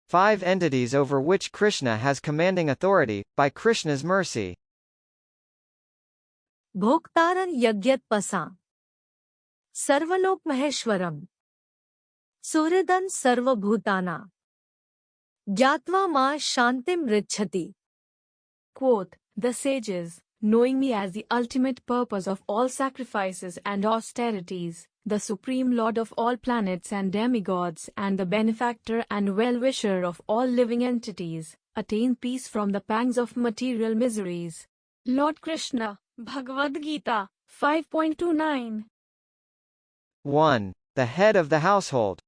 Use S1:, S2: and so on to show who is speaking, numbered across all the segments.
S1: 5 entities over which Krishna has commanding authority, by Krishna's mercy.
S2: Bhoktaran yagyat pasa. Sarvalok maheshwaram. Suridan sarva bhutana. Gyatva ma shantim richhati.
S3: Quote, the sages, knowing me as the ultimate purpose of all sacrifices and austerities, the supreme lord of all planets and demigods and the benefactor and well-wisher of all living entities, attain peace from the pangs of material miseries. Lord Krishna, Bhagavad-gita, 5.29.
S1: 1. The head of the household.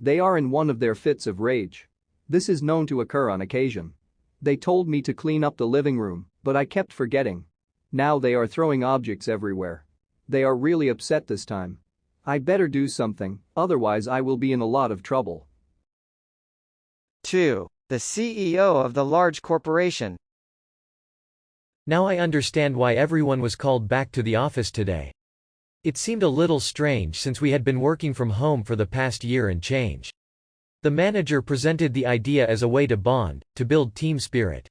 S4: They are in one of their fits of rage. This is known to occur on occasion. They told me to clean up the living room, but I kept forgetting. Now they are throwing objects everywhere. They are really upset this time. I'd better do something, otherwise I will be in a lot of trouble.
S1: 2. The CEO of the large corporation.
S5: Now I understand why everyone was called back to the office today. It seemed a little strange since we had been working from home for the past year and change. The manager presented the idea as a way to bond, to build team spirit.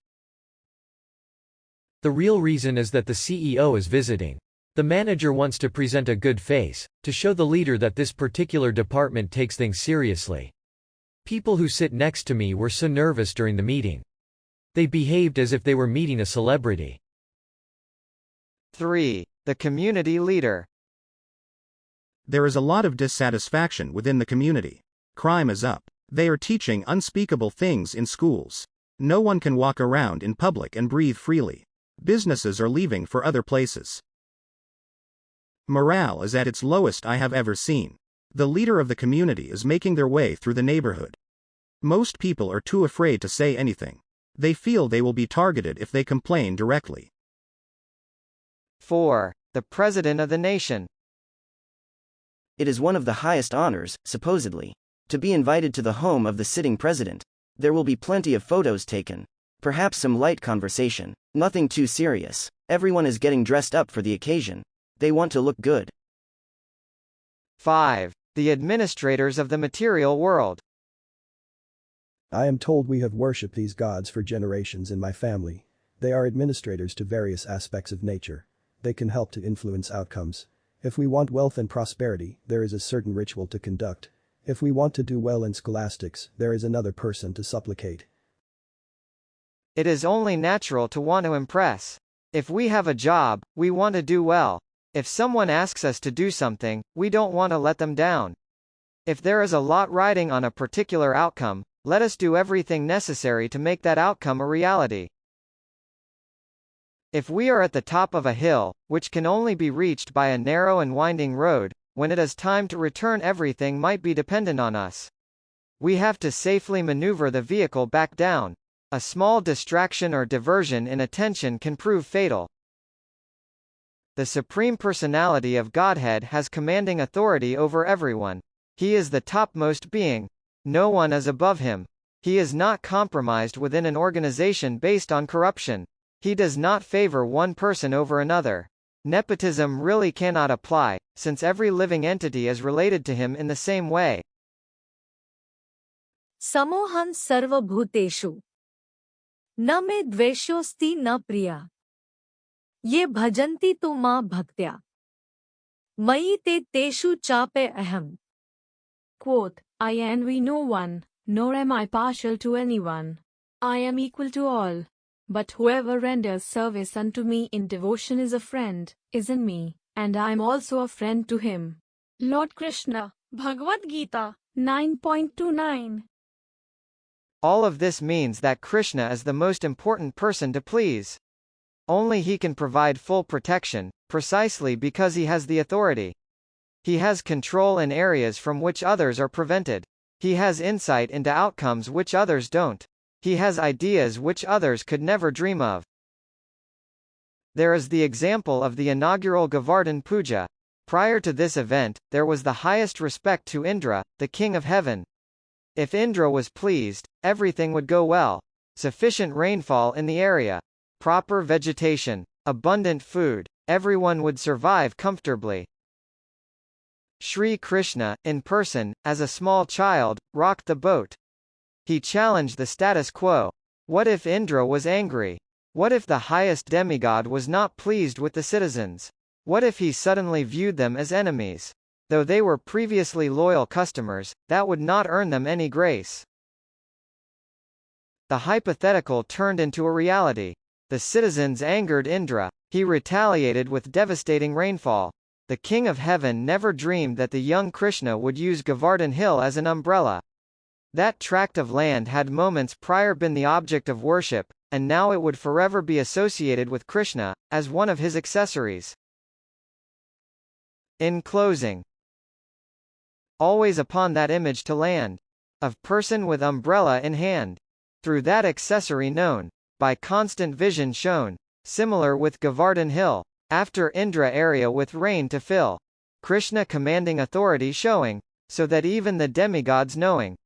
S5: The real reason is that the CEO is visiting. The manager wants to present a good face, to show the leader that this particular department takes things seriously. People who sit next to me were so nervous during the meeting. They behaved as if they were meeting a celebrity.
S1: 3. The community leader.
S6: There is a lot of dissatisfaction within the community. Crime is up. They are teaching unspeakable things in schools. No one can walk around in public and breathe freely. Businesses are leaving for other places. Morale is at its lowest I have ever seen. The leader of the community is making their way through the neighborhood. Most people are too afraid to say anything. They feel they will be targeted if they complain directly.
S1: 4. The president of the nation.
S7: It is one of the highest honors, supposedly, to be invited to the home of the sitting president. There will be plenty of photos taken. Perhaps some light conversation. Nothing too serious. Everyone is getting dressed up for the occasion. They want to look good.
S1: 5. The administrators of the material world.
S8: I am told we have worshipped these gods for generations in my family. They are administrators to various aspects of nature. They can help to influence outcomes. If we want wealth and prosperity, there is a certain ritual to conduct. If we want to do well in scholastics, there is another person to supplicate.
S1: It is only natural to want to impress. If we have a job, we want to do well. If someone asks us to do something, we don't want to let them down. If there is a lot riding on a particular outcome, let us do everything necessary to make that outcome a reality. If we are at the top of a hill, which can only be reached by a narrow and winding road, when it is time to return, everything might be dependent on us. We have to safely maneuver the vehicle back down. A small distraction or diversion in attention can prove fatal. The Supreme Personality of Godhead has commanding authority over everyone. He is the topmost being. No one is above him. He is not compromised within an organization based on corruption. He does not favor one person over another. Nepotism really cannot apply, since every living entity is related to him in the same way.
S2: Samohan sarva bhuteshu. Na me dveshosti na priya. Ye bhajanti tu ma bhaktya. Mayi te teshu chape aham.
S3: Quote, I envy no one, nor am I partial to anyone. I am equal to all. But whoever renders service unto me in devotion is a friend, is in me, and I am also a friend to him. Lord Krishna, Bhagavad-gita, 9.29.
S1: All of this means that Krishna is the most important person to please. Only he can provide full protection, precisely because he has the authority. He has control in areas from which others are prevented. He has insight into outcomes which others don't. He has ideas which others could never dream of. There is the example of the inaugural Govardhan Puja. Prior to this event, there was the highest respect to Indra, the king of heaven. If Indra was pleased, everything would go well. Sufficient rainfall in the area, proper vegetation, abundant food, everyone would survive comfortably. Sri Krishna, in person, as a small child, rocked the boat. He challenged the status quo. What if Indra was angry? What if the highest demigod was not pleased with the citizens? What if he suddenly viewed them as enemies? Though they were previously loyal customers, that would not earn them any grace. The hypothetical turned into a reality. The citizens angered Indra. He retaliated with devastating rainfall. The king of heaven never dreamed that the young Krishna would use Govardhan Hill as an umbrella. That tract of land had moments prior been the object of worship, and now it would forever be associated with Krishna, as one of his accessories. In closing, always upon that image to land, of person with umbrella in hand, through that accessory known, by constant vision shown, similar with Govardhan Hill, after Indra area with rain to fill, Krishna commanding authority showing, so that even the demigods knowing,